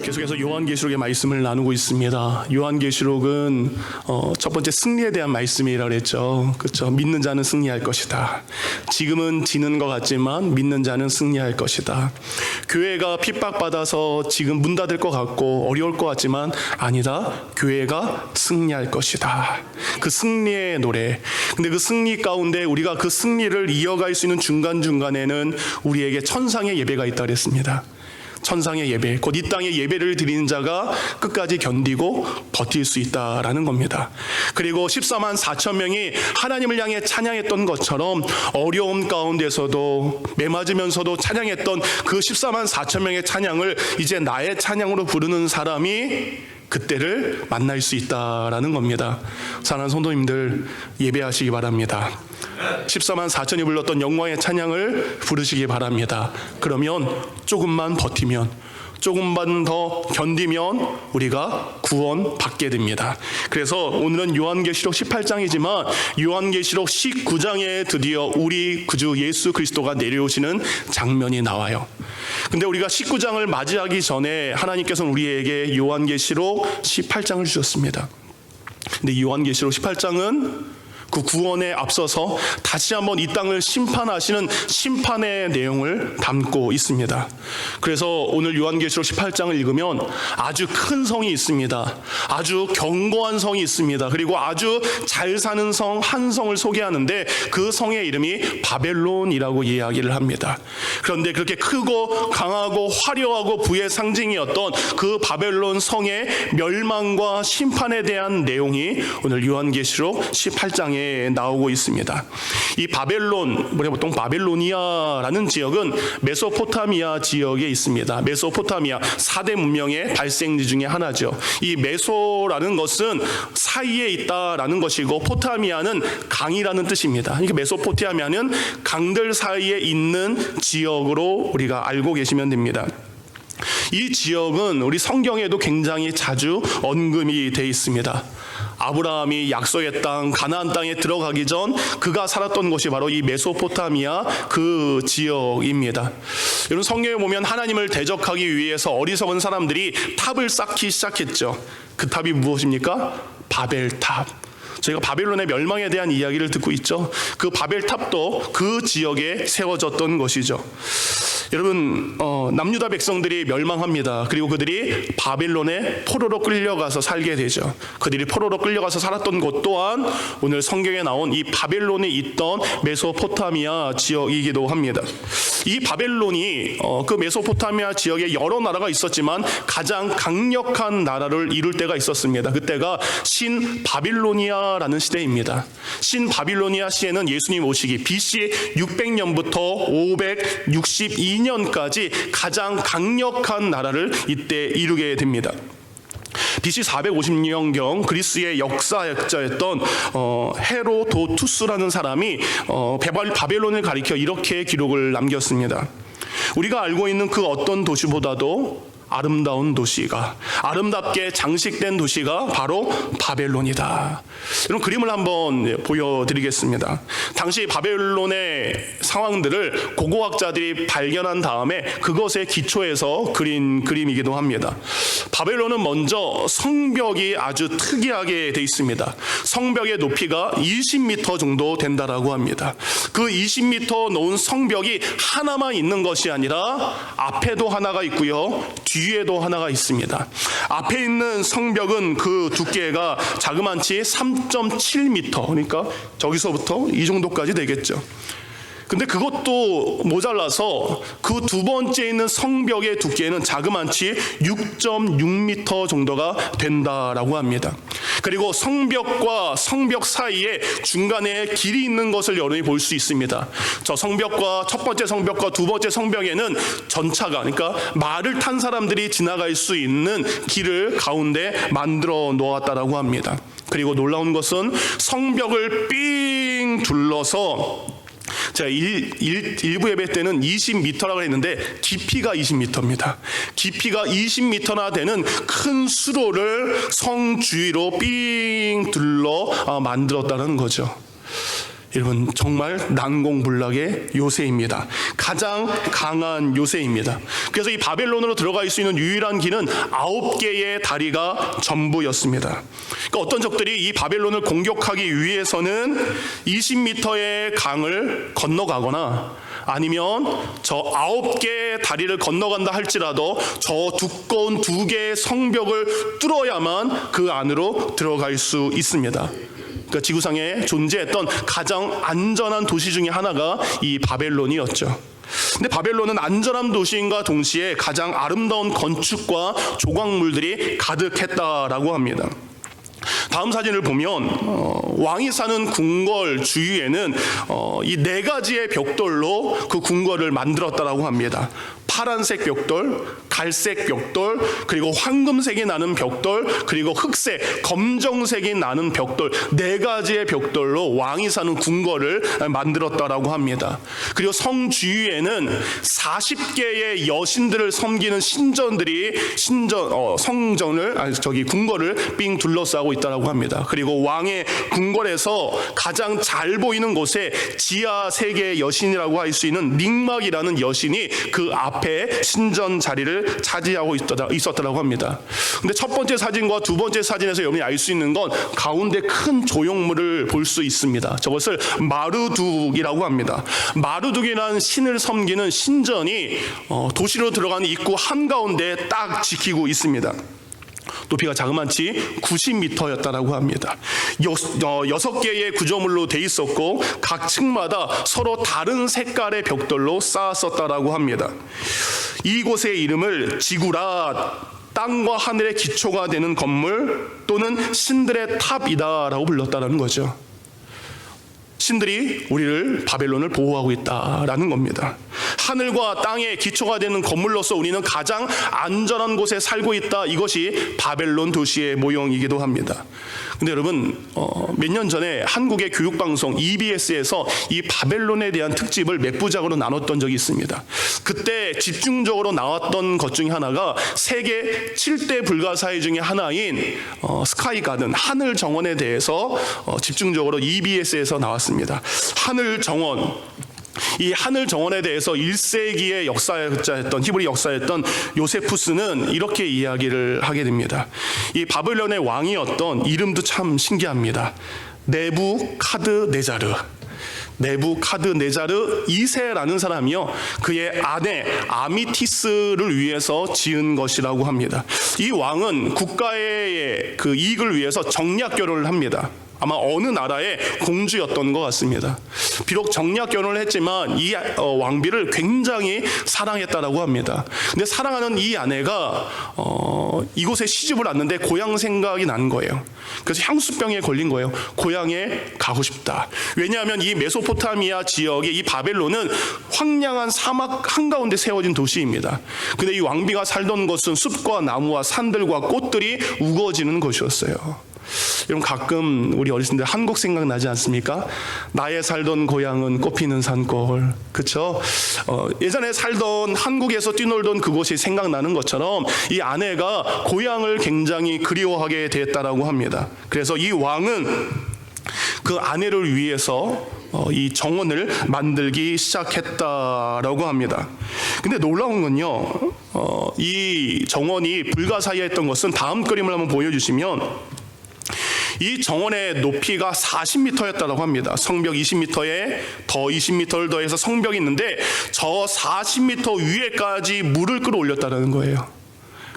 계속해서 요한계시록의 말씀을 나누고 있습니다. 요한계시록은 첫 번째 승리에 대한 말씀이라고 했죠. 그렇죠? 믿는 자는 승리할 것이다. 지금은 지는 것 같지만 믿는 자는 승리할 것이다. 교회가 핍박받아서 지금 문 닫을 것 같고 어려울 것 같지만 아니다. 교회가 승리할 것이다. 그 승리의 노래. 근데 그 승리 가운데 우리가 그 승리를 이어갈 수 있는 중간중간에는 우리에게 천상의 예배가 있다고 했습니다. 천상의 예배, 곧 이 땅에 예배를 드리는 자가 끝까지 견디고 버틸 수 있다라는 겁니다. 그리고 14만 4천 명이 하나님을 향해 찬양했던 것처럼 어려움 가운데서도 매맞으면서도 찬양했던 그 14만 4천 명의 찬양을 이제 나의 찬양으로 부르는 사람이 그때를 만날 수 있다라는 겁니다. 사랑하는 성도님들, 예배하시기 바랍니다. 14만 4천이 불렀던 영광의 찬양을 부르시기 바랍니다. 그러면 조금만 버티면, 조금만 더 견디면 우리가 구원 받게 됩니다. 그래서 오늘은 요한계시록 18장이지만 요한계시록 19장에 드디어 우리 구주 예수 그리스도가 내려오시는 장면이 나와요. 근데 우리가 19장을 맞이하기 전에 하나님께서는 우리에게 요한계시록 18장을 주셨습니다. 근데 요한계시록 18장은 그 구원에 앞서서 다시 한번 이 땅을 심판하시는 심판의 내용을 담고 있습니다. 그래서 오늘 요한계시록 18장을 읽으면 아주 큰 성이 있습니다. 아주 견고한 성이 있습니다. 그리고 아주 잘 사는 성 한 성을 소개하는데 그 성의 이름이 바벨론이라고 이야기를 합니다. 그런데 그렇게 크고 강하고 화려하고 부의 상징이었던 그 바벨론 성의 멸망과 심판에 대한 내용이 오늘 요한계시록 18장에 나오고 있습니다. 이 바벨론, 우리가 보통 바벨로니아라는 지역은 메소포타미아 지역에 있습니다. 메소포타미아 4대 문명의 발생지 중에 하나죠. 이 메소라는 것은 사이에 있다라는 것이고 포타미아는 강이라는 뜻입니다. 그러니까 메소포타미아는 강들 사이에 있는 지역으로 우리가 알고 계시면 됩니다. 이 지역은 우리 성경에도 굉장히 자주 언급이 되어 있습니다. 아브라함이 약속의 땅 가나안 땅에 들어가기 전 그가 살았던 곳이 바로 이 메소포타미아 그 지역입니다. 여러분, 성경에 보면 하나님을 대적하기 위해서 어리석은 사람들이 탑을 쌓기 시작했죠. 그 탑이 무엇입니까? 바벨탑. 저희가 바벨론의 멸망에 대한 이야기를 듣고 있죠. 그 바벨탑도 그 지역에 세워졌던 것이죠. 여러분, 남유다 백성들이 멸망합니다. 그리고 그들이 바벨론에 포로로 끌려가서 살게 되죠. 그들이 포로로 끌려가서 살았던 곳 또한 오늘 성경에 나온 이 바벨론에 있던 메소포타미아 지역이기도 합니다. 이 바벨론이 그 메소포타미아 지역에 여러 나라가 있었지만 가장 강력한 나라를 이룰 때가 있었습니다. 그때가 신바빌로니아라는 시대입니다. 신바빌로니아 시에는 예수님 오시기 BC 600년부터 562년까지 가장 강력한 나라를 이때 이루게 됩니다. BC 450년경 그리스의 역사학자였던 헤로도투스라는 사람이 바벨론을 가리켜 이렇게 기록을 남겼습니다. 우리가 알고 있는 그 어떤 도시보다도 아름다운 도시가, 아름답게 장식된 도시가 바로 바벨론이다. 이런 그림을 한번 보여드리겠습니다. 당시 바벨론의 상황들을 고고학자들이 발견한 다음에 그것에 기초해서 그린 그림이기도 합니다. 바벨론은 먼저 성벽이 아주 특이하게 되어 있습니다. 성벽의 높이가 20m 정도 된다라고 합니다. 그 20m 놓은 성벽이 하나만 있는 것이 아니라 앞에도 하나가 있고요, 뒤에도 하나가 있습니다. 앞에 있는 성벽은 그 두께가 자그만치 3.7m, 그러니까 저기서부터 이 정도까지 되겠죠. 근데 그것도 모자라서 그 두 번째 있는 성벽의 두께는 자그만치 6.6m 정도가 된다라고 합니다. 그리고 성벽과 성벽 사이에 중간에 길이 있는 것을 여러분이 볼 수 있습니다. 저 성벽과 첫 번째 성벽과 두 번째 성벽에는 전차가, 그러니까 말을 탄 사람들이 지나갈 수 있는 길을 가운데 만들어 놓았다라고 합니다. 그리고 놀라운 것은 성벽을 삥 둘러서 제가 일부 예배 때는 20m라고 했는데 깊이가 20m입니다. 깊이가 20m나 되는 큰 수로를 성 주위로 삥 둘러 만들었다는 거죠. 여러분 정말 난공불락의 요새입니다. 가장 강한 요새입니다. 그래서 이 바벨론으로 들어갈 수 있는 유일한 길은 9개의 다리가 전부였습니다. 그러니까 어떤 적들이 이 바벨론을 공격하기 위해서는 20m의 강을 건너가거나 아니면 저 9개의 다리를 건너간다 할지라도 저 두꺼운 2개의 성벽을 뚫어야만 그 안으로 들어갈 수 있습니다. 그러니까 지구상에 존재했던 가장 안전한 도시 중에 하나가 이 바벨론이었죠. 근데 바벨론은 안전한 도시인가 동시에 가장 아름다운 건축과 조각물들이 가득했다라고 합니다. 다음 사진을 보면 왕이 사는 궁궐 주위에는 이 4가지의 벽돌로 그 궁궐을 만들었다라고 합니다. 파란색 벽돌, 갈색 벽돌, 그리고 황금색이 나는 벽돌, 그리고 흑색, 검정색이 나는 벽돌, 4가지의 벽돌로 왕이 사는 궁궐을 만들었다라고 합니다. 그리고 성 주위에는 40개의 여신들을 섬기는 신전들이 궁궐을 삥 둘러싸고 있다라고 합니다. 그리고 왕의 궁궐에서 가장 잘 보이는 곳에 지하 세계의 여신이라고 할 수 있는 닉막이라는 여신이 그 앞에 신전 자리를 차지하고 있었다고 합니다. 근데 첫 번째 사진과 두 번째 사진에서 여러분이 알 수 있는 건 가운데 큰 조형물을 볼 수 있습니다. 저것을 마르둑이라고 합니다. 마르둑이라는 신을 섬기는 신전이 도시로 들어가는 입구 한가운데 딱 지키고 있습니다. 높이가 자그마치 90m였다라고 합니다. 6개의 구조물로 돼 있었고 각 층마다 서로 다른 색깔의 벽돌로 쌓았었다라고 합니다. 이곳의 이름을 지구라, 땅과 하늘의 기초가 되는 건물 또는 신들의 탑이다라고 불렀다라는 거죠. 신들이 우리를 바벨론을 보호하고 있다라는 겁니다. 하늘과 땅의 기초가 되는 건물로서 우리는 가장 안전한 곳에 살고 있다. 이것이 바벨론 도시의 모형이기도 합니다. 근데 여러분 몇 년 전에 한국의 교육방송 EBS에서 이 바벨론에 대한 특집을 몇 부작으로 나눴던 적이 있습니다. 그때 집중적으로 나왔던 것 중에 하나가 세계 7대 불가사의 중에 하나인 스카이 가든, 하늘 정원에 대해서 집중적으로 EBS에서 나왔습니다. 하늘 정원, 이 하늘 정원에 대해서 1세기의 역사였던 히브리 역사였던 요세푸스는 이렇게 이야기를 하게 됩니다. 이 바벨론의 왕이었던 이름도 참 신기합니다. 네부카드네자르 2세라는 사람이요, 그의 아내 아미티스를 위해서 지은 것이라고 합니다. 이 왕은 국가의 그 이익을 위해서 정략 결혼을 합니다. 아마 어느 나라의 공주였던 것 같습니다. 비록 정략 결혼을 했지만 이 왕비를 굉장히 사랑했다라고 합니다. 근데 사랑하는 이 아내가 이곳에 시집을 왔는데 고향 생각이 난 거예요. 그래서 향수병에 걸린 거예요. 고향에 가고 싶다. 왜냐하면 이 메소포타미아 지역의 이 바벨론은 황량한 사막 한가운데 세워진 도시입니다. 근데 이 왕비가 살던 곳은 숲과 나무와 산들과 꽃들이 우거지는 곳이었어요. 여러분 가끔 우리 어르신들 한국 생각나지 않습니까? 나의 살던 고향은 꽃피는 산골, 그렇죠? 예전에 살던 한국에서 뛰놀던 그곳이 생각나는 것처럼 이 아내가 고향을 굉장히 그리워하게 됐다라고 합니다. 그래서 이 왕은 그 아내를 위해서 이 정원을 만들기 시작했다라고 합니다. 근데 놀라운 건요, 이 정원이 불가사의했던 것은 다음 그림을 한번 보여주시면 이 정원의 높이가 40m였다고 합니다. 성벽 20m에 더 20m를 더해서 성벽이 있는데 저 40m 위에까지 물을 끌어올렸다는 거예요.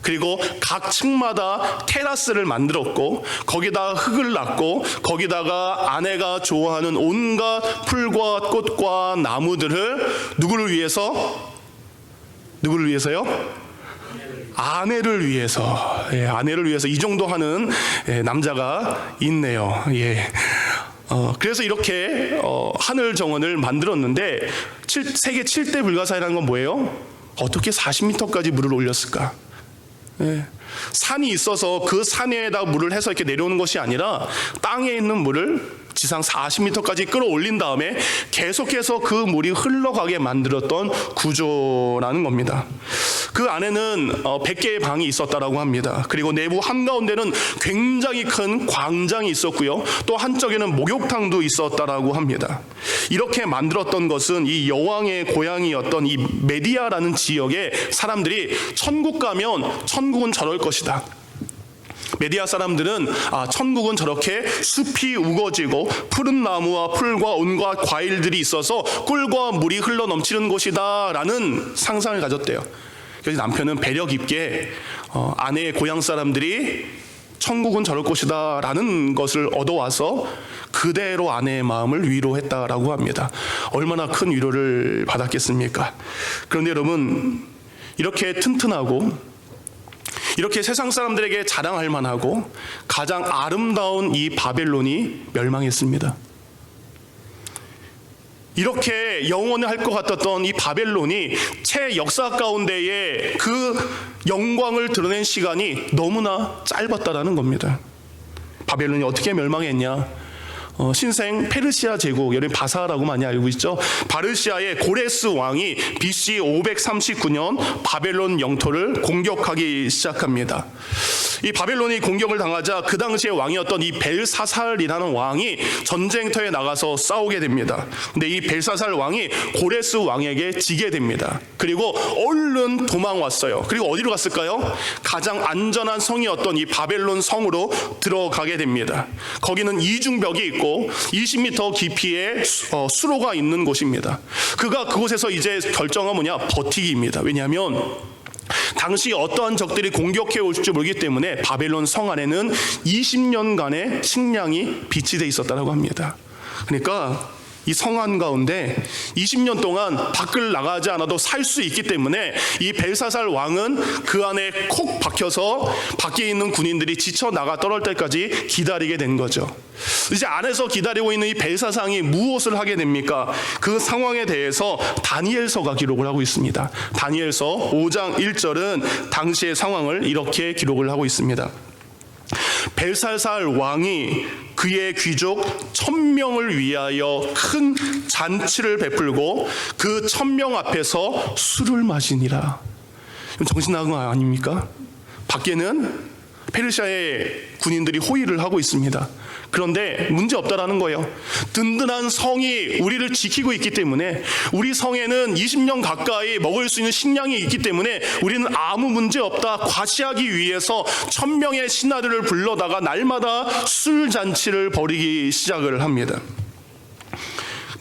그리고 각 층마다 테라스를 만들었고 거기다가 흙을 놨고 거기다가 아내가 좋아하는 온갖 풀과 꽃과 나무들을 누구를 위해서요? 아내를 위해서. 아내를 위해서. 이 정도 하는 남자가 있네요. 그래서 이렇게 하늘 정원을 만들었는데 세계 7대 불가사의라는 건 뭐예요? 어떻게 40m까지 물을 올렸을까? 산이 있어서 그 산에다 물을 해서 이렇게 내려오는 것이 아니라 땅에 있는 물을 지상 40m까지 끌어올린 다음에 계속해서 그 물이 흘러가게 만들었던 구조라는 겁니다. 그 안에는 100개의 방이 있었다라고 합니다. 그리고 내부 한가운데는 굉장히 큰 광장이 있었고요. 또 한쪽에는 목욕탕도 있었다라고 합니다. 이렇게 만들었던 것은 이 여왕의 고향이었던 이 메디아라는 지역의 사람들이 천국 가면 천국은 저럴 것이다. 메디아 사람들은 천국은 저렇게 숲이 우거지고 푸른 나무와 풀과 온갖 과일들이 있어서 꿀과 물이 흘러 넘치는 곳이다 라는 상상을 가졌대요. 그래서 남편은 배려 깊게 아내의 고향 사람들이 천국은 저럴 곳이다 라는 것을 얻어와서 그대로 아내의 마음을 위로했다라고 합니다. 얼마나 큰 위로를 받았겠습니까? 그런데 여러분, 이렇게 튼튼하고 이렇게 세상 사람들에게 자랑할 만하고 가장 아름다운 이 바벨론이 멸망했습니다. 이렇게 영원할 것 같았던 이 바벨론이 채 역사 가운데에 그 영광을 드러낸 시간이 너무나 짧았다라는 겁니다. 바벨론이 어떻게 멸망했냐? 신생 페르시아 제국, 여러분 바사라고 많이 알고 있죠. 바르시아의 고레스 왕이 BC 539년 바벨론 영토를 공격하기 시작합니다. 이 바벨론이 공격을 당하자 그 당시의 왕이었던 이 벨사살이라는 왕이 전쟁터에 나가서 싸우게 됩니다. 근데 이 벨사살 왕이 고레스 왕에게 지게 됩니다. 그리고 얼른 도망왔어요. 그리고 어디로 갔을까요? 가장 안전한 성이었던 이 바벨론 성으로 들어가게 됩니다. 거기는 이중벽이 있고 20m 깊이의 수로가 있는 곳입니다. 그가 그곳에서 이제 결정은 뭐냐? 버티기입니다. 왜냐하면 당시 어떠한 적들이 공격해 올지 모르기 때문에 바벨론 성 안에는 20년간의 식량이 비치되어 있었다고 합니다. 그러니까 이 성 한가운데 20년 동안 밖을 나가지 않아도 살 수 있기 때문에 이 벨사살 왕은 그 안에 콕 박혀서 밖에 있는 군인들이 지쳐 나가 떨어질 때까지 기다리게 된 거죠. 이제 안에서 기다리고 있는 이 벨사상이 무엇을 하게 됩니까? 그 상황에 대해서 다니엘서가 기록을 하고 있습니다. 다니엘서 5장 1절은 당시의 상황을 이렇게 기록을 하고 있습니다. 벨사살 왕이 그의 귀족 1000명을 위하여 큰 잔치를 베풀고 그 1000명 앞에서 술을 마시니라. 정신 나간 거 아닙니까? 밖에는 페르시아의 군인들이 호위를 하고 있습니다. 그런데 문제 없다라는 거예요. 든든한 성이 우리를 지키고 있기 때문에, 우리 성에는 20년 가까이 먹을 수 있는 식량이 있기 때문에 우리는 아무 문제 없다 과시하기 위해서 1000명의 신하들을 불러다가 날마다 술잔치를 벌이기 시작을 합니다.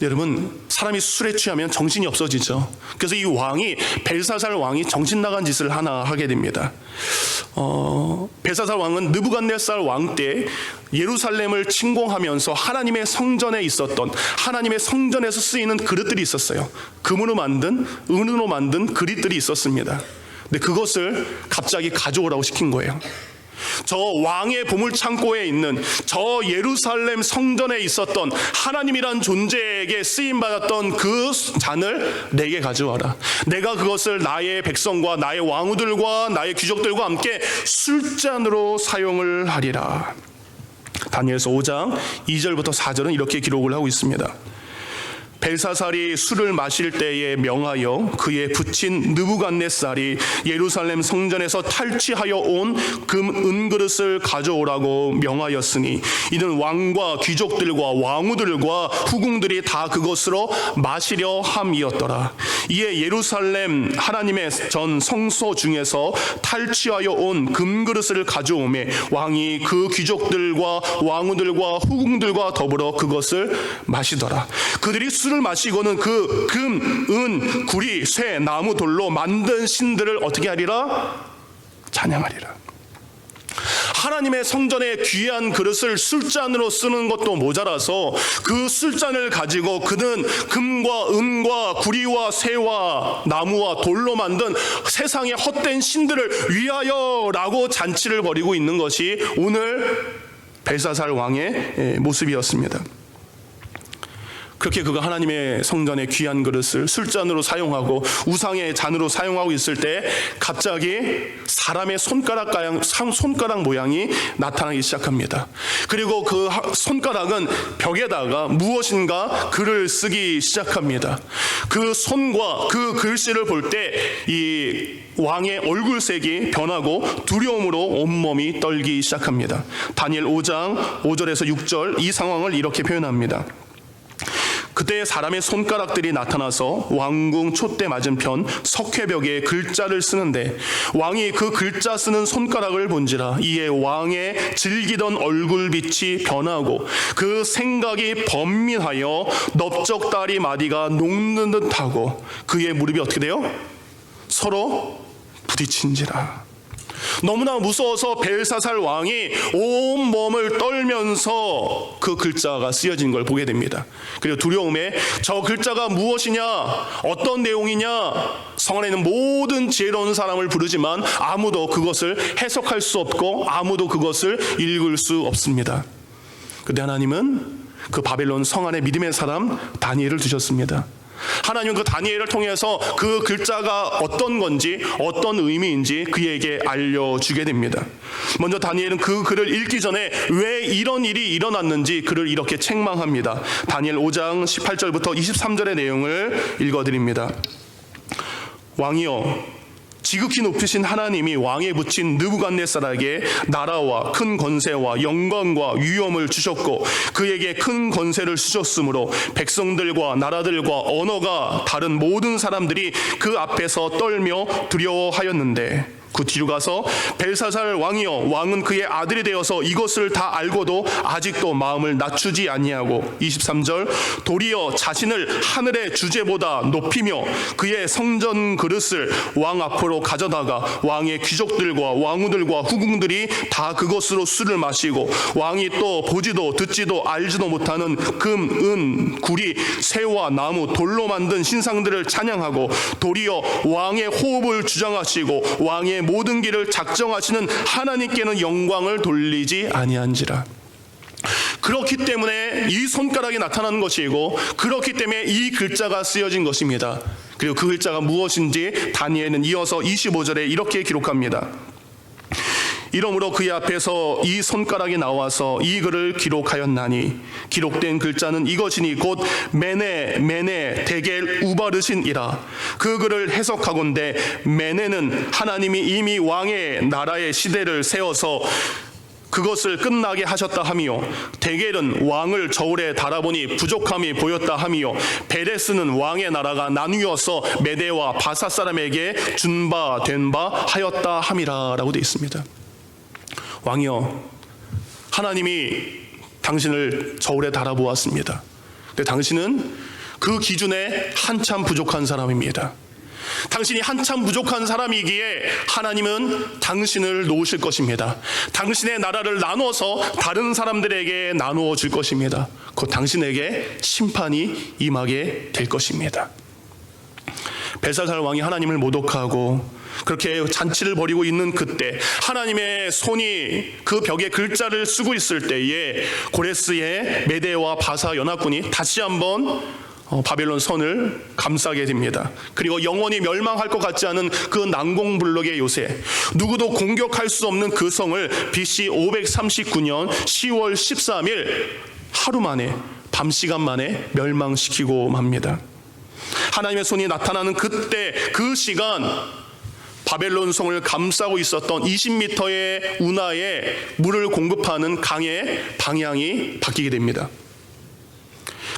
여러분, 사람이 술에 취하면 정신이 없어지죠. 그래서 이 왕이, 벨사살 왕이 정신 나간 짓을 하나 하게 됩니다. 벨사살 왕은 느부갓네살 왕 때 예루살렘을 침공하면서 하나님의 성전에 있었던, 하나님의 성전에서 쓰이는 그릇들이 있었어요. 금으로 만든, 은으로 만든 그릇들이 있었습니다. 근데 그것을 갑자기 가져오라고 시킨 거예요. 저 왕의 보물창고에 있는 저 예루살렘 성전에 있었던 하나님이란 존재에게 쓰임받았던 그 잔을 내게 가져와라. 내가 그것을 나의 백성과 나의 왕후들과 나의 귀족들과 함께 술잔으로 사용을 하리라. 다니엘서 5장 2절부터 4절은 이렇게 기록을 하고 있습니다. 벨사살이 술을 마실 때에 명하여 그의 부친 느부갓네살이 예루살렘 성전에서 탈취하여 온 금 은그릇을 가져오라고 명하였으니 이는 왕과 귀족들과 왕후들과 후궁들이 다 그것으로 마시려 함이었더라. 이에 예루살렘 하나님의 전 성소 중에서 탈취하여 온 금그릇을 가져오매 왕이 그 귀족들과 왕후들과 후궁들과 더불어 그것을 마시더라. 그들이 술을 마시고는 그 금, 은, 구리, 쇠, 나무, 돌로 만든 신들을 어떻게 하리라? 찬양하리라. 하나님의 성전에 귀한 그릇을 술잔으로 쓰는 것도 모자라서 그 술잔을 가지고 그는 금과 은과 구리와 쇠와 나무와 돌로 만든 세상의 헛된 신들을 위하여라고 잔치를 벌이고 있는 것이 오늘 벨사살 왕의 모습이었습니다. 그렇게 그가 하나님의 성전의 귀한 그릇을 술잔으로 사용하고 우상의 잔으로 사용하고 있을 때 갑자기 사람의 손가락 모양이 나타나기 시작합니다. 그리고 그 손가락은 벽에다가 무엇인가 글을 쓰기 시작합니다. 그 손과 그 글씨를 볼 때 이 왕의 얼굴색이 변하고 두려움으로 온몸이 떨기 시작합니다. 다니엘 5장 5절에서 6절 이 상황을 이렇게 표현합니다. 그때 사람의 손가락들이 나타나서 왕궁 촛대 맞은편 석회벽에 글자를 쓰는데 왕이 그 글자 쓰는 손가락을 본지라 이에 왕의 즐기던 얼굴빛이 변하고 그 생각이 번민하여 넓적다리 마디가 녹는 듯하고 그의 무릎이 어떻게 돼요? 서로 부딪힌지라. 너무나 무서워서 벨사살 왕이 온몸을 떨면서 그 글자가 쓰여진 걸 보게 됩니다. 그리고 두려움에 저 글자가 무엇이냐, 어떤 내용이냐, 성 안에 있는 모든 지혜로운 사람을 부르지만 아무도 그것을 해석할 수 없고 아무도 그것을 읽을 수 없습니다. 그런데 하나님은 그 바벨론 성 안에 믿음의 사람 다니엘을 두셨습니다. 하나님은 그 다니엘을 통해서 그 글자가 어떤 건지 어떤 의미인지 그에게 알려주게 됩니다. 먼저 다니엘은 그 글을 읽기 전에 왜 이런 일이 일어났는지 그를 이렇게 책망합니다. 다니엘 5장 18절부터 23절의 내용을 읽어드립니다. 왕이여, 지극히 높으신 하나님이 왕에 붙인 느부갓네살에게 나라와 큰 권세와 영광과 위엄을 주셨고 그에게 큰 권세를 주셨으므로 백성들과 나라들과 언어가 다른 모든 사람들이 그 앞에서 떨며 두려워하였는데 그 뒤로 가서 벨사살 왕이여, 왕은 그의 아들이 되어서 이것을 다 알고도 아직도 마음을 낮추지 아니하고 23절 도리어 자신을 하늘의 주제보다 높이며 그의 성전 그릇을 왕 앞으로 가져다가 왕의 귀족들과 왕후들과 후궁들이 다 그것으로 술을 마시고 왕이 또 보지도 듣지도 알지도 못하는 금, 은, 구리, 새와 나무, 돌로 만든 신상들을 찬양하고 도리어 왕의 호흡을 주장하시고 왕의 모든 길을 작정하시는 하나님께는 영광을 돌리지 아니한지라. 그렇기 때문에 이 손가락이 나타나는 것이고 그렇기 때문에 이 글자가 쓰여진 것입니다. 그리고 그 글자가 무엇인지 다니엘은 이어서 25절에 이렇게 기록합니다. 이러므로 그의 앞에서 이 손가락이 나와서 이 글을 기록하였나니 기록된 글자는 이것이니 곧 메네 메네 데겔 우바르신이라. 그 글을 해석하건대 메네는 하나님이 이미 왕의 나라의 시대를 세워서 그것을 끝나게 하셨다 하며 데겔은 왕을 저울에 달아보니 부족함이 보였다 하며 베레스는 왕의 나라가 나뉘어서 메대와 바사 사람에게 준 바 된 바 하였다 함이라 라고 되어 있습니다. 왕이여, 하나님이 당신을 저울에 달아보았습니다. 근데 당신은 그 기준에 한참 부족한 사람입니다. 당신이 한참 부족한 사람이기에 하나님은 당신을 놓으실 것입니다. 당신의 나라를 나눠서 다른 사람들에게 나누어 줄 것입니다. 곧 당신에게 심판이 임하게 될 것입니다. 벨사살 왕이 하나님을 모독하고 그렇게 잔치를 벌이고 있는 그때 하나님의 손이 그 벽에 글자를 쓰고 있을 때에 고레스의 메대와 바사 연합군이 다시 한번 바벨론 성을 감싸게 됩니다. 그리고 영원히 멸망할 것 같지 않은 그 난공불락의 요새, 누구도 공격할 수 없는 그 성을 BC 539년 10월 13일 하루 만에, 밤 시간 만에 멸망시키고 맙니다. 하나님의 손이 나타나는 그때 그 시간 바벨론 성을 감싸고 있었던 20m의 운하에 물을 공급하는 강의 방향이 바뀌게 됩니다.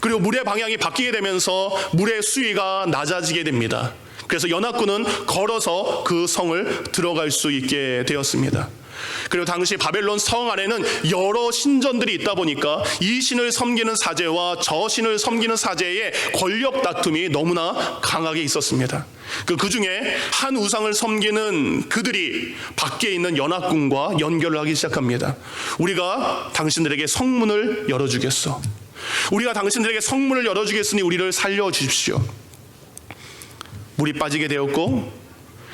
그리고 물의 방향이 바뀌게 되면서 물의 수위가 낮아지게 됩니다. 그래서 연합군은 걸어서 그 성을 들어갈 수 있게 되었습니다. 그리고 당시 바벨론 성 안에는 여러 신전들이 있다 보니까 이 신을 섬기는 사제와 저 신을 섬기는 사제의 권력 다툼이 너무나 강하게 있었습니다. 그 중에 한 우상을 섬기는 그들이 밖에 있는 연합군과 연결을 하기 시작합니다. 우리가 당신들에게 성문을 열어주겠어. 우리가 당신들에게 성문을 열어주겠으니 우리를 살려주십시오. 물이 빠지게 되었고,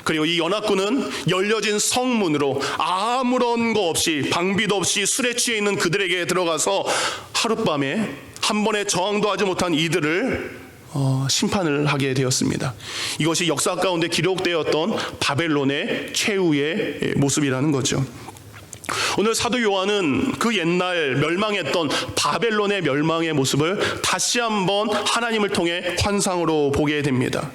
그리고 이 연합군은 열려진 성문으로 아무런 거 없이, 방비도 없이 술에 취해 있는 그들에게 들어가서 하룻밤에 한 번에 저항도 하지 못한 이들을 심판을 하게 되었습니다. 이것이 역사 가운데 기록되었던 바벨론의 최후의 모습이라는 거죠. 오늘 사도 요한은 그 옛날 멸망했던 바벨론의 멸망의 모습을 다시 한번 하나님을 통해 환상으로 보게 됩니다.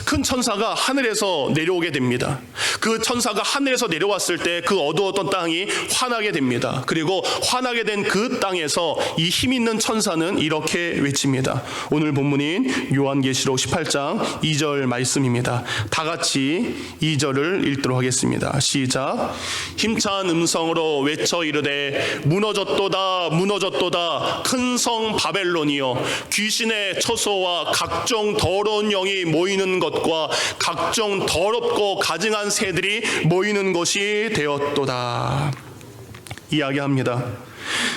큰 천사가 하늘에서 내려오게 됩니다. 그 천사가 하늘에서 내려왔을 때 그 어두웠던 땅이 환하게 됩니다. 그리고 환하게 된 그 땅에서 이 힘 있는 천사는 이렇게 외칩니다. 오늘 본문인 요한계시록 18장 2절 말씀입니다. 다 같이 2절을 읽도록 하겠습니다. 시작. 힘찬 음성으로 외쳐 이르되 무너졌도다 무너졌도다 큰 성 바벨론이여 귀신의 처소와 각종 더러운 영이 모이는 것과 각종 더럽고 가증한 새들이 모이는 곳이 되었도다. 이야기합니다.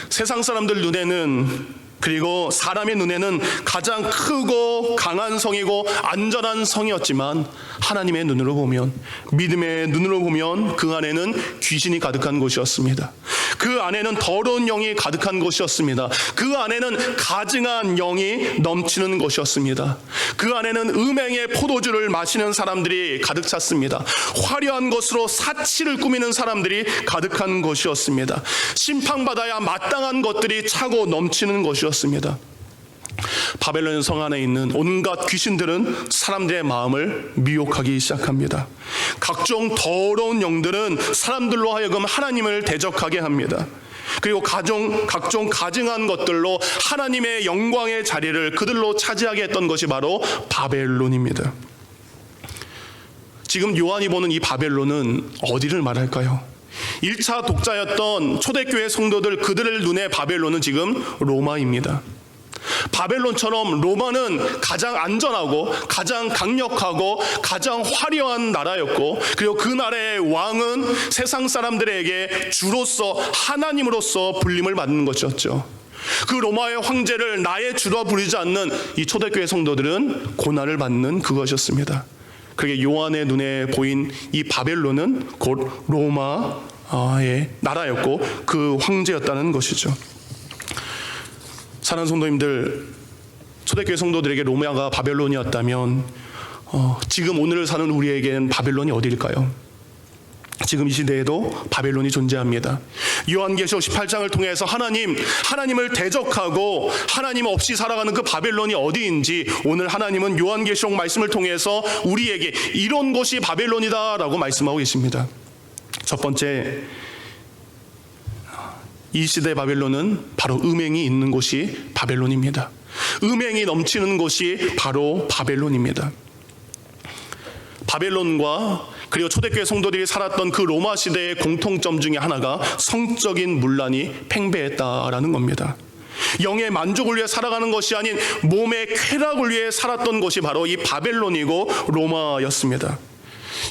세상 사람들 눈에는, 그리고 사람의 눈에는 가장 크고 강한 성이고 안전한 성이었지만 하나님의 눈으로 보면, 믿음의 눈으로 보면 그 안에는 귀신이 가득한 곳이었습니다. 그 안에는 더러운 영이 가득한 곳이었습니다. 그 안에는 가증한 영이 넘치는 곳이었습니다. 그 안에는 음행의 포도주를 마시는 사람들이 가득 찼습니다. 화려한 것으로 사치를 꾸미는 사람들이 가득한 곳이었습니다. 심판받아야 마땅한 것들이 차고 넘치는 곳이었습니다. 바벨론 성 안에 있는 온갖 귀신들은 사람들의 마음을 미혹하기 시작합니다. 각종 더러운 영들은 사람들로 하여금 하나님을 대적하게 합니다. 그리고 각종 가증한 것들로 하나님의 영광의 자리를 그들로 차지하게 했던 것이 바로 바벨론입니다. 지금 요한이 보는 이 바벨론은 어디를 말할까요? 1차 독자였던 초대교회 성도들, 그들의 눈에 바벨론은 지금 로마입니다. 바벨론처럼 로마는 가장 안전하고 가장 강력하고 가장 화려한 나라였고, 그리고 그 나라의 왕은 세상 사람들에게 주로서 하나님으로서 불림을 받는 것이었죠. 그 로마의 황제를 나의 주로 부르지 않는 이 초대교회 성도들은 고난을 받는 그것이었습니다. 그게 요한의 눈에 보인 이 바벨론은 곧 로마의 나라였고 그 황제였다는 것이죠. 사랑하는 성도님들, 초대교회 성도들에게 로마가 바벨론이었다면 지금 오늘을 사는 우리에게는 바벨론이 어디일까요? 지금 이 시대에도 바벨론이 존재합니다. 요한계시록 18장을 통해서 하나님을 대적하고 하나님 없이 살아가는 그 바벨론이 어디인지 오늘 하나님은 요한계시록 말씀을 통해서 우리에게 이런 곳이 바벨론이다라고 말씀하고 계십니다. 첫 번째, 이 시대의 바벨론은 바로 음행이 있는 곳이 바벨론입니다. 음행이 넘치는 곳이 바로 바벨론입니다. 바벨론과 그리고 초대교회 성도들이 살았던 그 로마 시대의 공통점 중에 하나가 성적인 문란이 팽배했다라는 겁니다. 영의 만족을 위해 살아가는 것이 아닌 몸의 쾌락을 위해 살았던 곳이 바로 이 바벨론이고 로마였습니다.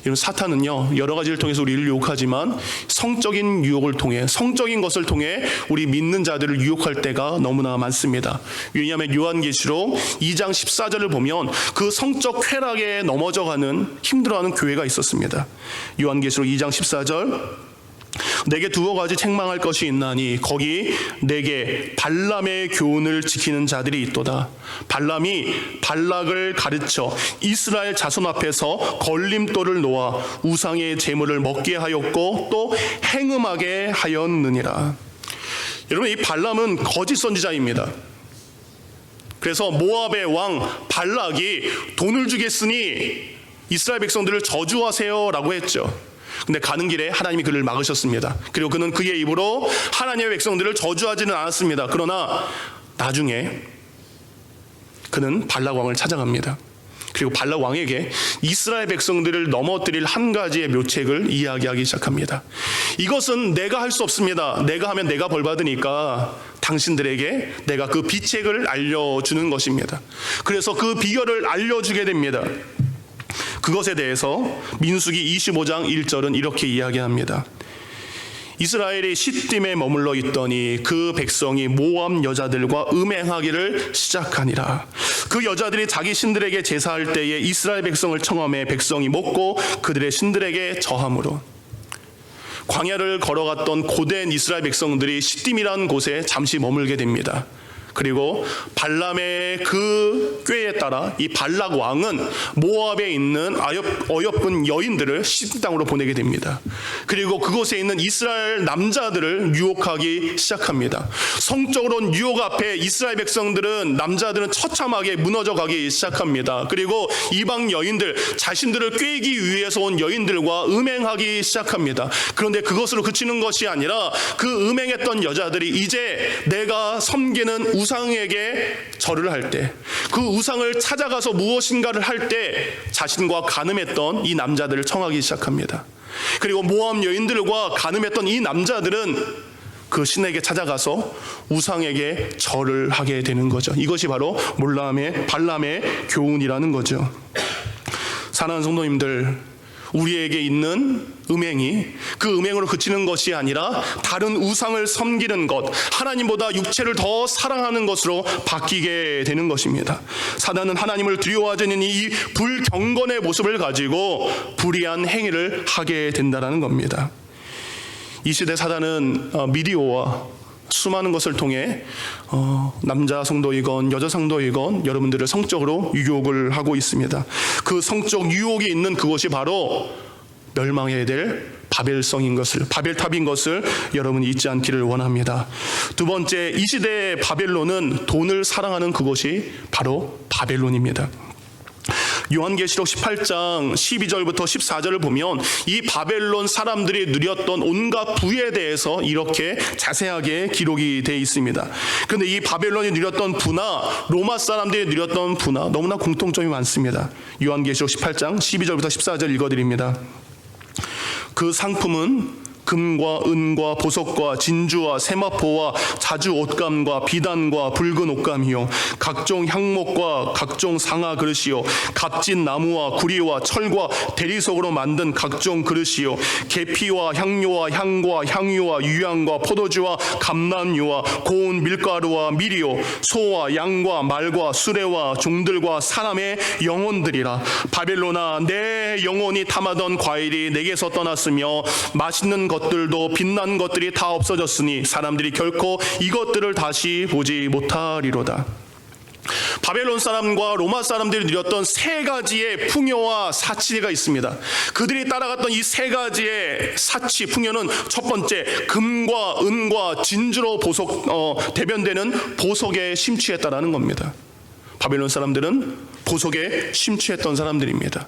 이런 사탄은요, 여러 가지를 통해서 우리를 유혹하지만 성적인 유혹을 통해, 성적인 것을 통해 우리 믿는 자들을 유혹할 때가 너무나 많습니다. 왜냐하면 요한계시록 2장 14절을 보면 그 성적 쾌락에 넘어져가는, 힘들어하는 교회가 있었습니다. 요한계시록 2장 14절, 내게 두어 가지 책망할 것이 있나니 거기 내게 발람의 교훈을 지키는 자들이 있도다. 발람이 발락을 가르쳐 이스라엘 자손 앞에서 걸림돌을 놓아 우상의 제물을 먹게 하였고 또 행음하게 하였느니라. 여러분, 이 발람은 거짓 선지자입니다. 그래서 모압의 왕 발락이 돈을 주겠으니 이스라엘 백성들을 저주하세요 라고 했죠. 근데 가는 길에 하나님이 그를 막으셨습니다. 그리고 그는 그의 입으로 하나님의 백성들을 저주하지는 않았습니다. 그러나 나중에 그는 발락 왕을 찾아갑니다. 그리고 발락 왕에게 이스라엘 백성들을 넘어뜨릴 한 가지의 묘책을 이야기하기 시작합니다. 이것은 내가 할 수 없습니다. 내가 하면 내가 벌 받으니까 당신들에게 내가 그 비책을 알려주는 것입니다. 그래서 그 비결을 알려주게 됩니다. 그것에 대해서 민수기 25장 1절은 이렇게 이야기합니다. 이스라엘이 시딤에 머물러 있더니 그 백성이 모압 여자들과 음행하기를 시작하니라. 그 여자들이 자기 신들에게 제사할 때에 이스라엘 백성을 청함해 백성이 먹고 그들의 신들에게 저함으로. 광야를 걸어갔던 고된 이스라엘 백성들이 시딤이라는 곳에 잠시 머물게 됩니다. 그리고 발람의 그 꾀에 따라 이 발락 왕은 모압에 있는 어여쁜 여인들을 시드 땅으로 보내게 됩니다. 그리고 그곳에 있는 이스라엘 남자들을 유혹하기 시작합니다. 성적으로는 유혹 앞에 이스라엘 백성들은, 남자들은 처참하게 무너져 가기 시작합니다. 그리고 이방 여인들, 자신들을 꾀기 위해서 온 여인들과 음행하기 시작합니다. 그런데 그것으로 그치는 것이 아니라 그 음행했던 여자들이 이제 내가 섬기는 우상에게 절을 할 때, 그 우상을 찾아가서 무엇인가를 할 때 자신과 간음했던 이 남자들을 청하기 시작합니다. 그리고 모압 여인들과 간음했던 이 남자들은 그 신에게 찾아가서 우상에게 절을 하게 되는 거죠. 이것이 바로 발람의 교훈이라는 거죠. 사랑하는 성도님들, 우리에게 있는 음행이 그 음행으로 그치는 것이 아니라 다른 우상을 섬기는 것, 하나님보다 육체를 더 사랑하는 것으로 바뀌게 되는 것입니다. 사단은 하나님을 두려워하는 이 불경건의 모습을 가지고 불의한 행위를 하게 된다는 겁니다. 이 시대 사단은 미디어와 수많은 것을 통해 남자 성도이건 여자 성도이건 여러분들을 성적으로 유혹을 하고 있습니다. 그 성적 유혹이 있는 그것이 바로 멸망해야 될 바벨성인 것을, 바벨탑인 것을 여러분이 잊지 않기를 원합니다. 두 번째, 이 시대의 바벨론은 돈을 사랑하는 그것이 바로 바벨론입니다. 요한계시록 18장 12절부터 14절을 보면 이 바벨론 사람들이 누렸던 온갖 부에 대해서 이렇게 자세하게 기록이 되어 있습니다. 그런데 이 바벨론이 누렸던 부나 로마 사람들이 누렸던 부나 너무나 공통점이 많습니다. 요한계시록 18장 12절부터 14절 읽어드립니다. 그 상품은 금과 은과 보석과 진주와 세마포와 자주 옷감과 비단과 붉은 옷감이요, 각종 향목과 각종 상아 그릇이요, 값진 나무와 구리와 철과 대리석으로 만든 각종 그릇이요, 계피와 향료와 향과 향유와 유향과 포도주와 감람유와 고운 밀가루와 밀이요, 소와 양과 말과 수레와 종들과 사람의 영혼들이라. 바벨로나, 내 영혼이 탐하던 과일이 내게서 떠났으며 맛있는 것들도 빛난 것들이 다 없어졌으니 사람들이 결코 이것들을 다시 보지 못하리로다. 바벨론 사람과 로마 사람들이 누렸던 세 가지의 풍요와 사치가 있습니다. 그들이 따라갔던 이 세 가지의 사치, 풍요는 첫 번째, 금과 은과 진주로 대변되는 보석에 심취했다라는 겁니다. 바벨론 사람들은 보석에 심취했던 사람들입니다.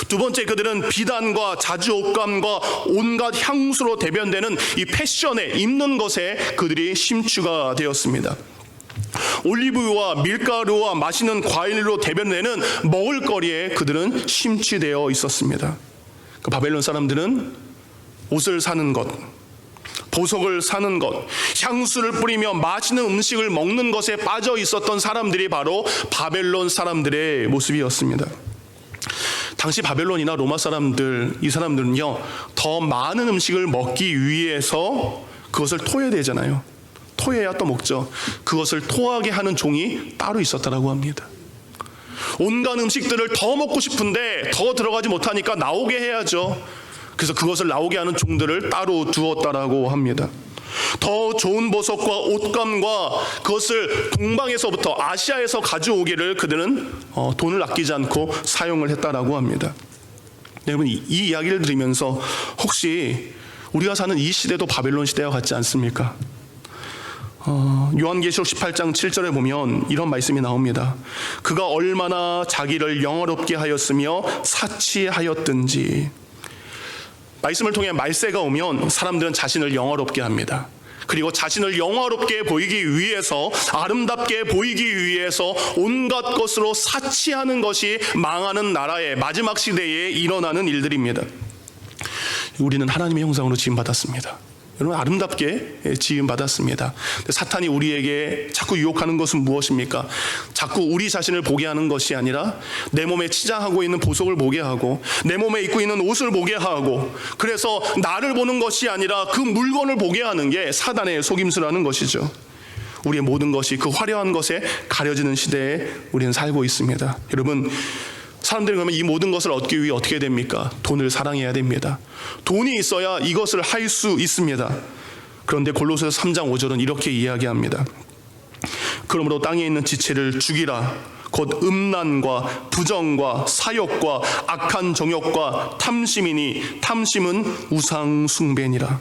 두 번째, 그들은 비단과 자주 옷감과 온갖 향수로 대변되는 이 패션에, 입는 것에 그들이 심취가 되었습니다. 올리브유와 밀가루와 맛있는 과일로 대변되는 먹을거리에 그들은 심취되어 있었습니다. 그 바벨론 사람들은 옷을 사는 것, 보석을 사는 것, 향수를 뿌리며 맛있는 음식을 먹는 것에 빠져 있었던 사람들이 바로 바벨론 사람들의 모습이었습니다. 당시 바벨론이나 로마 사람들, 이 사람들은요, 더 많은 음식을 먹기 위해서 그것을 토해야 되잖아요. 토해야 또 먹죠. 그것을 토하게 하는 종이 따로 있었다라고 합니다. 온갖 음식들을 더 먹고 싶은데 더 들어가지 못하니까 나오게 해야죠. 그래서 그것을 나오게 하는 종들을 따로 두었다라고 합니다. 더 좋은 보석과 옷감과 그것을 동방에서부터, 아시아에서 가져오기를 그들은 돈을 아끼지 않고 사용을 했다라고 합니다. 여러분, 이 이야기를 들으면서 혹시 우리가 사는 이 시대도 바벨론 시대와 같지 않습니까? 요한계시록 18장 7절에 보면 이런 말씀이 나옵니다. 그가 얼마나 자기를 영화롭게 하였으며 사치하였든지. 말씀을 통해 말세가 오면 사람들은 자신을 영화롭게 합니다. 그리고 자신을 영화롭게 보이기 위해서, 아름답게 보이기 위해서 온갖 것으로 사치하는 것이 망하는 나라의 마지막 시대에 일어나는 일들입니다. 우리는 하나님의 형상으로 지음받았습니다. 여러분, 아름답게 지음받았습니다. 사탄이 우리에게 자꾸 유혹하는 것은 무엇입니까? 자꾸 우리 자신을 보게 하는 것이 아니라 내 몸에 치장하고 있는 보석을 보게 하고, 내 몸에 입고 있는 옷을 보게 하고, 그래서 나를 보는 것이 아니라 그 물건을 보게 하는 게 사단의 속임수라는 것이죠. 우리의 모든 것이 그 화려한 것에 가려지는 시대에 우리는 살고 있습니다. 여러분, 사람들이 그러면 이 모든 것을 얻기 위해 어떻게 됩니까? 돈을 사랑해야 됩니다. 돈이 있어야 이것을 할 수 있습니다. 그런데 골로새서 3장 5절은 이렇게 이야기합니다. 그러므로 땅에 있는 지체를 죽이라. 곧 음란과 부정과 사욕과 악한 정욕과 탐심이니 탐심은 우상 숭배니라.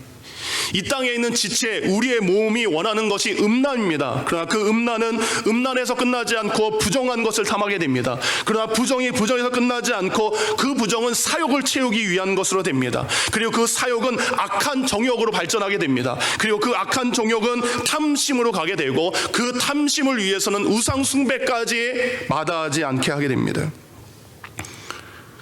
이 땅에 있는 지체, 우리의 몸이 원하는 것이 음란입니다. 그러나 그 음란은 음란에서 끝나지 않고 부정한 것을 탐하게 됩니다. 그러나 부정이 부정에서 끝나지 않고 그 부정은 사욕을 채우기 위한 것으로 됩니다. 그리고 그 사욕은 악한 정욕으로 발전하게 됩니다. 그리고 그 악한 정욕은 탐심으로 가게 되고 그 탐심을 위해서는 우상 숭배까지 마다하지 않게 하게 됩니다.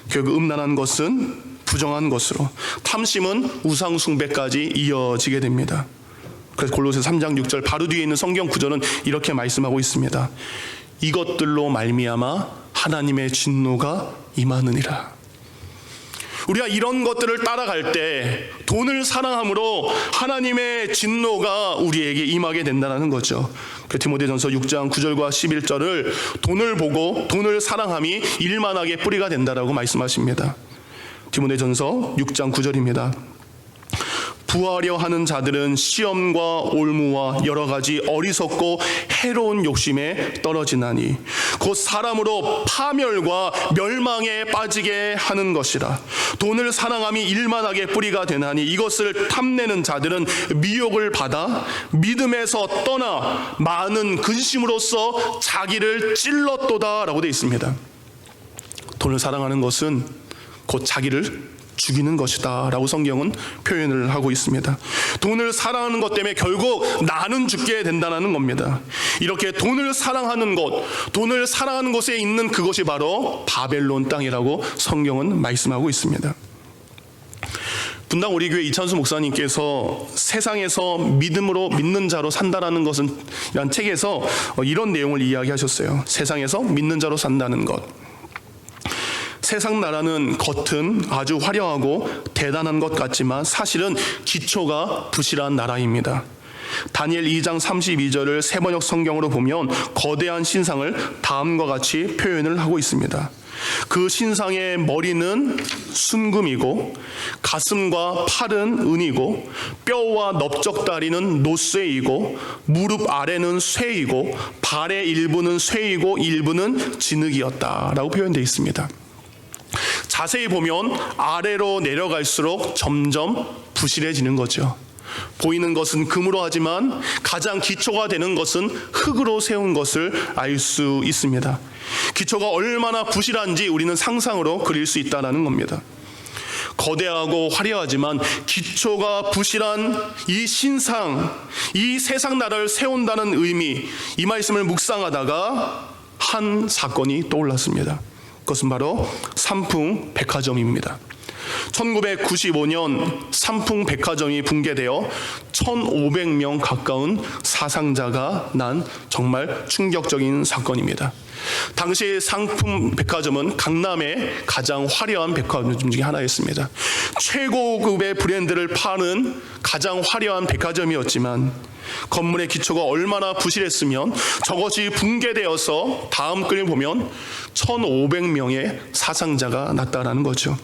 결국 음란한 것은 부정한 것으로, 탐심은 우상 숭배까지 이어지게 됩니다. 그래서 골로새 3장 6절 바로 뒤에 있는 성경 구절은 이렇게 말씀하고 있습니다. 이것들로 말미암아 하나님의 진노가 임하느니라. 우리가 이런 것들을 따라갈 때 돈을 사랑함으로 하나님의 진노가 우리에게 임하게 된다는 거죠. 디모데전서 6장 9절과 11절을 돈을 보고 돈을 사랑함이 일만하게 뿌리가 된다라고 말씀하십니다. 디모데전서 6장 9절입니다. 부하려 하는 자들은 시험과 올무와 여러 가지 어리석고 해로운 욕심에 떨어지나니 곧 사람으로 파멸과 멸망에 빠지게 하는 것이라. 돈을 사랑함이 일만하게 뿌리가 되나니 이것을 탐내는 자들은 미혹을 받아 믿음에서 떠나 많은 근심으로써 자기를 찔렀도다라고 되어 있습니다. 돈을 사랑하는 것은 곧 자기를 죽이는 것이다 라고 성경은 표현을 하고 있습니다. 돈을 사랑하는 것 때문에 결국 나는 죽게 된다는 겁니다. 이렇게 돈을 사랑하는 곳, 돈을 사랑하는 곳에 있는 그것이 바로 바벨론 땅이라고 성경은 말씀하고 있습니다. 분당 우리 교회 이찬수 목사님께서 세상에서 믿음으로 믿는 자로 산다라는 것은 이란 책에서 이런 내용을 이야기하셨어요. 세상에서 믿는 자로 산다는 것. 세상 나라는 겉은 아주 화려하고 대단한 것 같지만 사실은 기초가 부실한 나라입니다. 다니엘 2장 32절을 세번역 성경으로 보면 거대한 신상을 다음과 같이 표현을 하고 있습니다. 그 신상의 머리는 순금이고 가슴과 팔은 은이고 뼈와 넓적다리는 노쇠이고 무릎 아래는 쇠이고 발의 일부는 쇠이고 일부는 진흙이었다라고 표현되어 있습니다. 자세히 보면 아래로 내려갈수록 점점 부실해지는 거죠. 보이는 것은 금으로 하지만 가장 기초가 되는 것은 흙으로 세운 것을 알 수 있습니다. 기초가 얼마나 부실한지 우리는 상상으로 그릴 수 있다는 겁니다. 거대하고 화려하지만 기초가 부실한 이 신상, 이 세상 나라를 세운다는 의미, 이 말씀을 묵상하다가 한 사건이 떠올랐습니다. 그것은 바로 삼풍 백화점입니다. 1995년 삼풍 백화점이 붕괴되어 1,500명 가까운 사상자가 난 정말 충격적인 사건입니다. 당시 삼풍 백화점은 강남의 가장 화려한 백화점 중에 하나였습니다. 최고급의 브랜드를 파는 가장 화려한 백화점이었지만 건물의 기초가 얼마나 부실했으면 저것이 붕괴되어서 다음 글을 보면 1,500명의 사상자가 났다라는 거죠.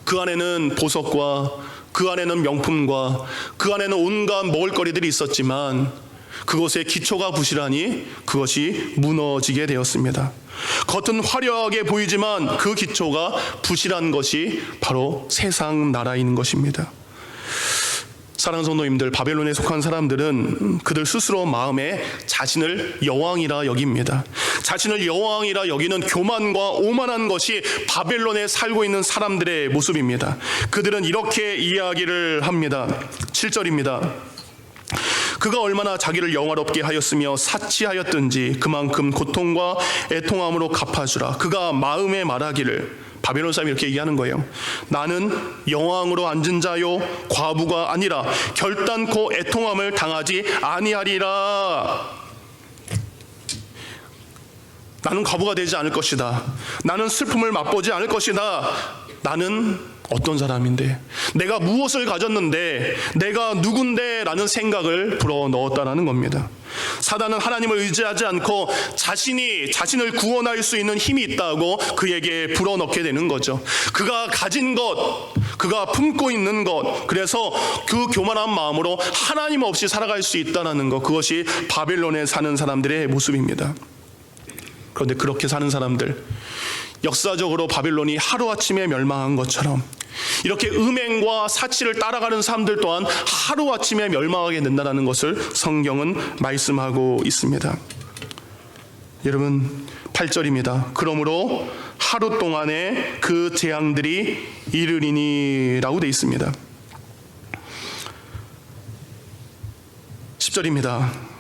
그 안에는 보석과 그 안에는 명품과 그 안에는 온갖 먹을거리들이 있었지만 그것의 기초가 부실하니 그것이 무너지게 되었습니다. 겉은 화려하게 보이지만 그 기초가 부실한 것이 바로 세상 나라인 것입니다. 사랑하는 성도님들, 바벨론에 속한 사람들은 그들 스스로 마음에 자신을 여왕이라 여깁니다. 자신을 여왕이라 여기는 교만과 오만한 것이 바벨론에 살고 있는 사람들의 모습입니다. 그들은 이렇게 이야기를 합니다. 7절입니다. 그가 얼마나 자기를 영화롭게 하였으며 사치하였든지 그만큼 고통과 애통함으로 갚아주라. 그가 마음에 말하기를, 바벨론 사람이 이렇게 얘기하는 거예요. 나는 여왕으로 앉은 자요 과부가 아니라 결단코 애통함을 당하지 아니하리라. 나는 과부가 되지 않을 것이다. 나는 슬픔을 맛보지 않을 것이다. 나는 어떤 사람인데, 내가 무엇을 가졌는데, 내가 누군데 라는 생각을 불어넣었다라는 겁니다. 사단은 하나님을 의지하지 않고 자신을 구원할 수 있는 힘이 있다고 그에게 불어넣게 되는 거죠. 그가 가진 것, 그가 품고 있는 것, 그래서 그 교만한 마음으로 하나님 없이 살아갈 수 있다는 것, 그것이 바벨론에 사는 사람들의 모습입니다. 그런데 그렇게 사는 사람들, 역사적으로 바벨론이 하루아침에 멸망한 것처럼 이렇게 음행과 사치를 따라가는 사람들 또한 하루아침에 멸망하게 된다는 것을 성경은 말씀하고 있습니다. 여러분, 8절입니다. 그러므로 하루 동안에 그 재앙들이 이르리니 라고 되어 있습니다. 10절입니다.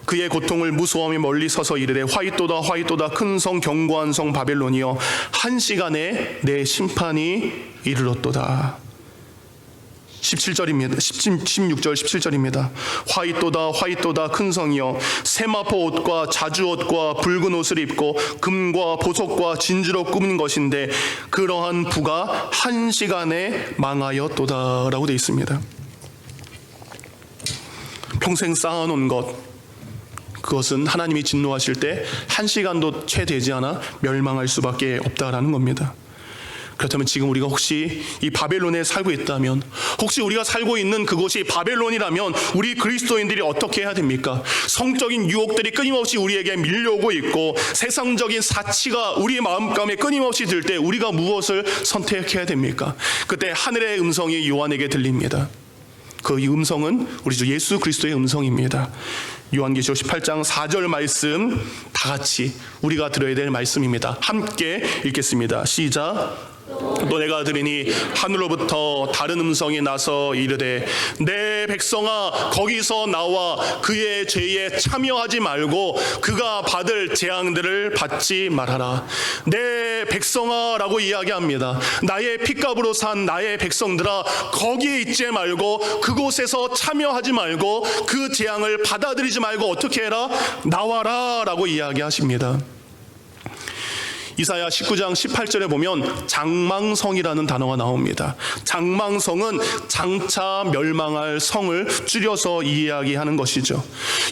그의 고통을 무서워하며 멀리 서서 이르되 화이또다 화이또다 큰 성 견고한 성 바벨론이여 한 시간에 내 심판이 이르렀도다. 16절 17절입니다. 화이또다 화이또다 큰 성이여 세마포 옷과 자주 옷과 붉은 옷을 입고 금과 보석과 진주로 꾸민 것인데 그러한 부가 한 시간에 망하였도다 라고 되어 있습니다. 평생 쌓아놓은 것, 그것은 하나님이 진노하실 때 한 시간도 채 되지 않아 멸망할 수밖에 없다라는 겁니다. 그렇다면 지금 우리가 혹시 이 바벨론에 살고 있다면, 혹시 우리가 살고 있는 그곳이 바벨론이라면 우리 그리스도인들이 어떻게 해야 됩니까? 성적인 유혹들이 끊임없이 우리에게 밀려오고 있고 세상적인 사치가 우리의 마음감에 끊임없이 들 때 우리가 무엇을 선택해야 됩니까? 그때 하늘의 음성이 요한에게 들립니다. 그 음성은 우리 주 예수 그리스도의 음성입니다. 요한계시록 18장 4절 말씀 다 같이 우리가 들어야 될 말씀입니다. 함께 읽겠습니다. 시작. 또 내가 들으니 하늘로부터 다른 음성이 나서 이르되 내 백성아 거기서 나와 그의 죄에 참여하지 말고 그가 받을 재앙들을 받지 말아라. 내 백성아 라고 이야기합니다. 나의 핏값으로 산 나의 백성들아 거기에 있지 말고 그곳에서 참여하지 말고 그 재앙을 받아들이지 말고 어떻게 해라? 나와라 라고 이야기하십니다. 이사야 19장 18절에 보면 장망성이라는 단어가 나옵니다. 장망성은 장차 멸망할 성을 줄여서 이야기하는 것이죠.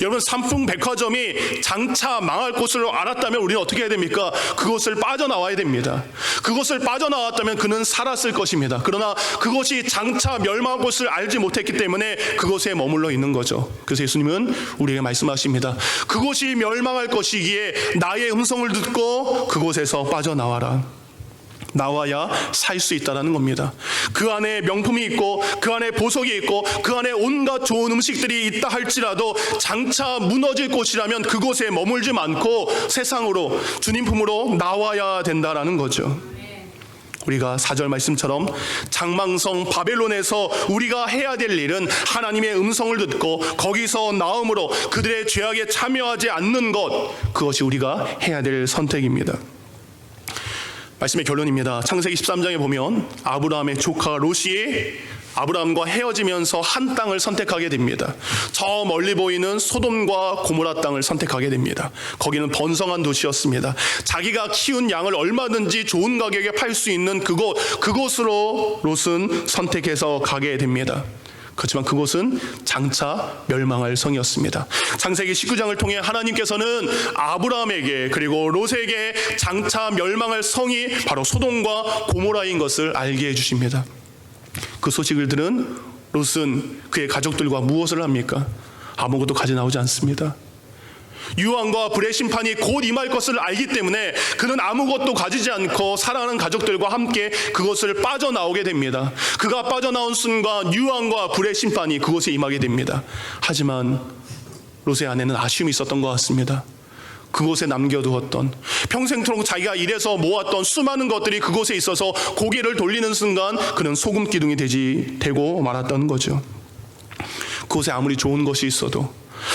여러분, 삼풍백화점이 장차 망할 곳을 알았다면 우리는 어떻게 해야 됩니까? 그곳을 빠져나와야 됩니다. 그곳을 빠져나왔다면 그는 살았을 것입니다. 그러나 그것이 장차 멸망할 곳을 알지 못했기 때문에 그곳에 머물러 있는 거죠. 그래서 예수님은 우리에게 말씀하십니다. 그곳이 멸망할 것이기에 나의 음성을 듣고 그곳에서 빠져나와라. 나와야 살 수 있다는 겁니다. 그 안에 명품이 있고 그 안에 보석이 있고 그 안에 온갖 좋은 음식들이 있다 할지라도 장차 무너질 곳이라면 그곳에 머물지 않고 세상으로 주님 품으로 나와야 된다라는 거죠. 우리가 4절 말씀처럼 장망성 바벨론에서 우리가 해야 될 일은 하나님의 음성을 듣고 거기서 나음으로 그들의 죄악에 참여하지 않는 것, 그것이 우리가 해야 될 선택입니다. 말씀의 결론입니다. 창세기 13장에 보면 아브라함의 조카 롯이 아브라함과 헤어지면서 한 땅을 선택하게 됩니다. 저 멀리 보이는 소돔과 고모라 땅을 선택하게 됩니다. 거기는 번성한 도시였습니다. 자기가 키운 양을 얼마든지 좋은 가격에 팔 수 있는 그곳으로 롯은 선택해서 가게 됩니다. 그렇지만 그곳은 장차 멸망할 성이었습니다. 창세기 19장을 통해 하나님께서는 아브라함에게 그리고 롯에게 장차 멸망할 성이 바로 소돔과 고모라인 것을 알게 해주십니다. 그 소식을 들은 롯은 그의 가족들과 무엇을 합니까? 아무것도 가져 나오지 않습니다. 유황과 불의 심판이 곧 임할 것을 알기 때문에 그는 아무것도 가지지 않고 사랑하는 가족들과 함께 그것을 빠져나오게 됩니다. 그가 빠져나온 순간 유황과 불의 심판이 그곳에 임하게 됩니다. 하지만 롯의 아내는 아쉬움이 있었던 것 같습니다. 그곳에 남겨두었던, 평생토록 자기가 일해서 모았던 수많은 것들이 그곳에 있어서 고개를 돌리는 순간 그는 소금 기둥이 되고 말았다는 거죠. 그곳에 아무리 좋은 것이 있어도,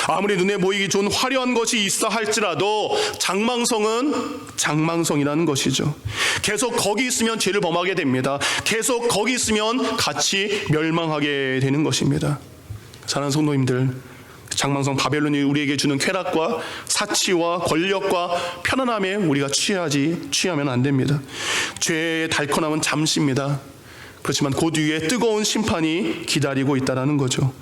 아무리 눈에 보이기 좋은 화려한 것이 있어 할지라도 장망성은 장망성이라는 것이죠. 계속 거기 있으면 죄를 범하게 됩니다. 계속 거기 있으면 같이 멸망하게 되는 것입니다. 사랑하는 성도님들, 장망성 바벨론이 우리에게 주는 쾌락과 사치와 권력과 편안함에 우리가 취하면 안 됩니다. 죄의 달콤함은 잠시입니다. 그렇지만 그 뒤에 뜨거운 심판이 기다리고 있다는 거죠.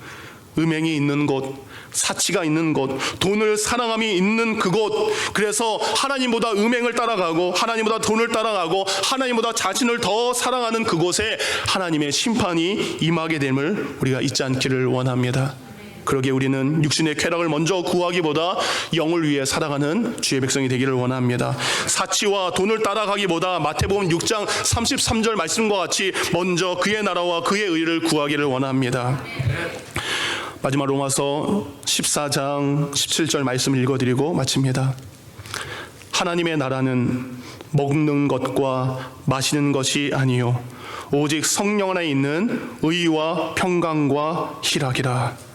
음행이 있는 곳, 사치가 있는 곳, 돈을 사랑함이 있는 그곳, 그래서 하나님보다 음행을 따라가고 하나님보다 돈을 따라가고 하나님보다 자신을 더 사랑하는 그곳에 하나님의 심판이 임하게 됨을 우리가 잊지 않기를 원합니다. 그러기에 우리는 육신의 쾌락을 먼저 구하기보다 영을 위해 살아가는 주의 백성이 되기를 원합니다. 사치와 돈을 따라가기보다 마태복음 6장 33절 말씀과 같이 먼저 그의 나라와 그의 의를 구하기를 원합니다. 마지막 로마서 14장 17절 말씀을 읽어드리고 마칩니다. 하나님의 나라는 먹는 것과 마시는 것이 아니요 오직 성령 안에 있는 의와 평강과 희락이라.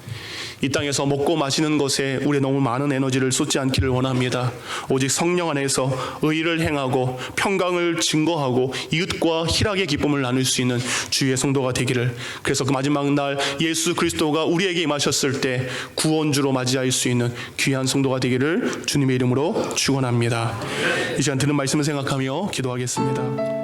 이 땅에서 먹고 마시는 것에 우리 너무 많은 에너지를 쏟지 않기를 원합니다. 오직 성령 안에서 의를 행하고 평강을 증거하고 이웃과 희락의 기쁨을 나눌 수 있는 주의 성도가 되기를, 그래서 그 마지막 날 예수 그리스도가 우리에게 임하셨을 때 구원주로 맞이할 수 있는 귀한 성도가 되기를 주님의 이름으로 축원합니다. 이 시간 듣는 말씀을 생각하며 기도하겠습니다.